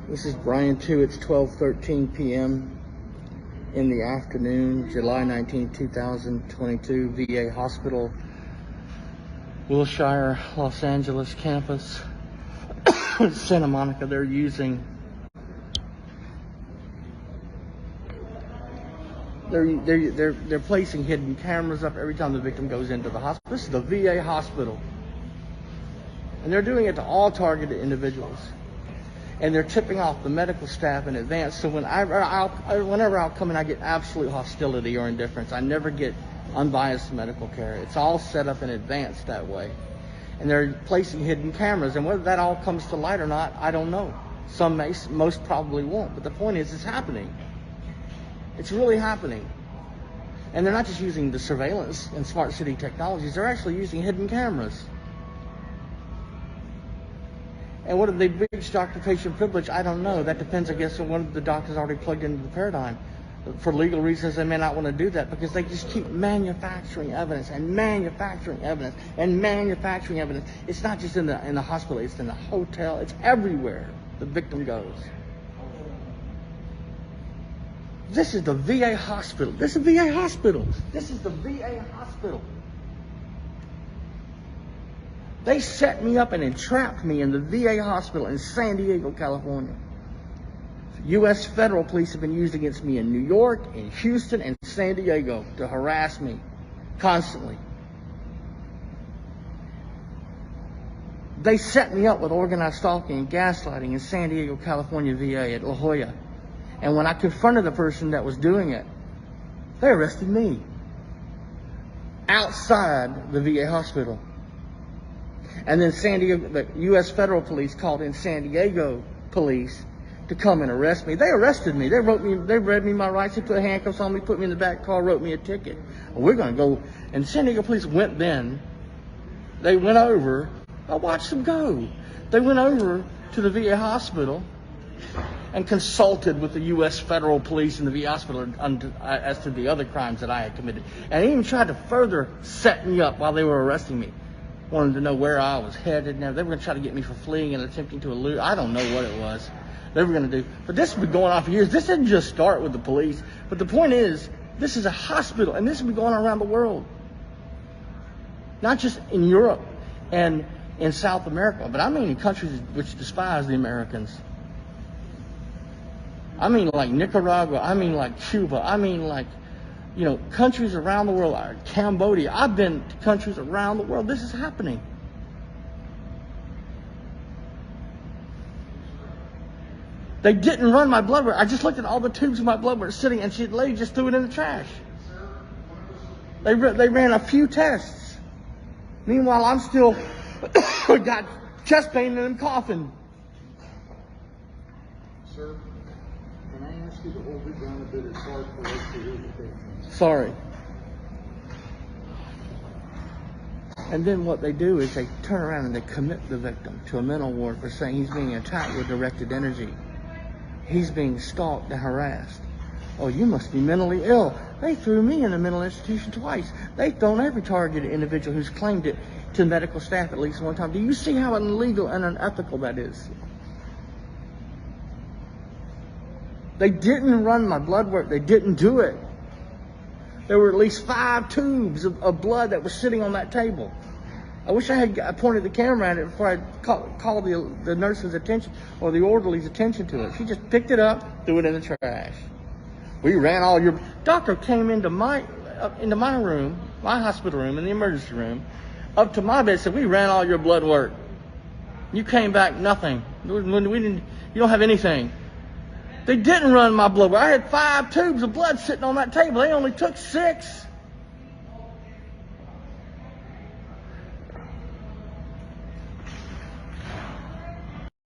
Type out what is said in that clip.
This is Brian 2. It's 12:13 p.m. in the afternoon, July 19, 2022, VA Hospital, Wilshire, Los Angeles campus, Santa Monica. They're placing hidden cameras up every time the victim goes into the hospital. This is the VA hospital, and they're doing it to all targeted individuals. And they're tipping off the medical staff in advance. So whenever I'll come in, I get absolute hostility or indifference. I never get unbiased medical care. It's all set up in advance that way. And they're placing hidden cameras. And whether that all comes to light or not, I don't know. Some may, most probably won't. But the point is, it's happening. It's really happening. And they're not just using the surveillance and smart city technologies. They're actually using hidden cameras. And what if they breach doctor-patient privilege? I don't know. That depends, I guess, on when the doctor's already plugged into the paradigm. For legal reasons, they may not want to do that because they just keep manufacturing evidence and manufacturing evidence and manufacturing evidence. It's not just in the hospital. It's in the hotel. It's everywhere the victim goes. This is the VA hospital. This is VA hospital. This is the VA hospital. They set me up and entrapped me in the VA hospital in San Diego, California. U.S. federal police have been used against me in New York, in Houston, and San Diego to harass me constantly. They set me up with organized stalking and gaslighting in San Diego, California, VA at La Jolla. And when I confronted the person that was doing it, they arrested me outside the VA hospital. And then San Diego, the U.S. federal police called in San Diego police to come and arrest me. They arrested me. They read me my rights. They put handcuffs on me, put me in the back car, wrote me a ticket. Well, we're going to go. And San Diego police went then. They went over. I watched them go. They went over to the VA hospital and consulted with the U.S. federal police in the VA hospital as to the other crimes that I had committed. And they even tried to further set me up while they were arresting me. Wanted to know where I was headed. Now they were going to try to get me for fleeing and attempting to elude. I don't know what it was they were going to do. But this has been going on for years. This didn't just start with the police. But the point is, this is a hospital, and this has been going on around the world. Not just in Europe and in South America, but I mean in countries which despise the Americans. I mean like Nicaragua. I mean like Cuba. I mean like, countries around the world, Cambodia. I've been to countries around the world. This is happening. They didn't run my blood work. I just looked at all the tubes of my blood work sitting, and the lady just threw it in the trash. They ran a few tests. Meanwhile, I'm still got chest pain and I'm coughing. Sir, can I ask you to hold it down a bit? It's hard for us to hear the patient. Sorry. And then what they do is they turn around and they commit the victim to a mental ward for saying he's being attacked with directed energy. He's being stalked and harassed. Oh, you must be mentally ill. They threw me in a mental institution twice. They've thrown every targeted individual who's claimed it to medical staff at least one time. Do you see how illegal and unethical that is? They didn't run my blood work. They didn't do it. There were at least 5 tubes of blood that was sitting on that table. I wish I had pointed the camera at it before I called the nurse's attention or the orderly's attention to it. She just picked it up, threw it in the trash. We ran all your... Doctor came into my room, my hospital room, in the emergency room, up to my bed, said, we ran all your blood work. You came back nothing. We didn't. You don't have anything. They didn't run my blood work. I had 5 tubes of blood sitting on that table. They only took 6.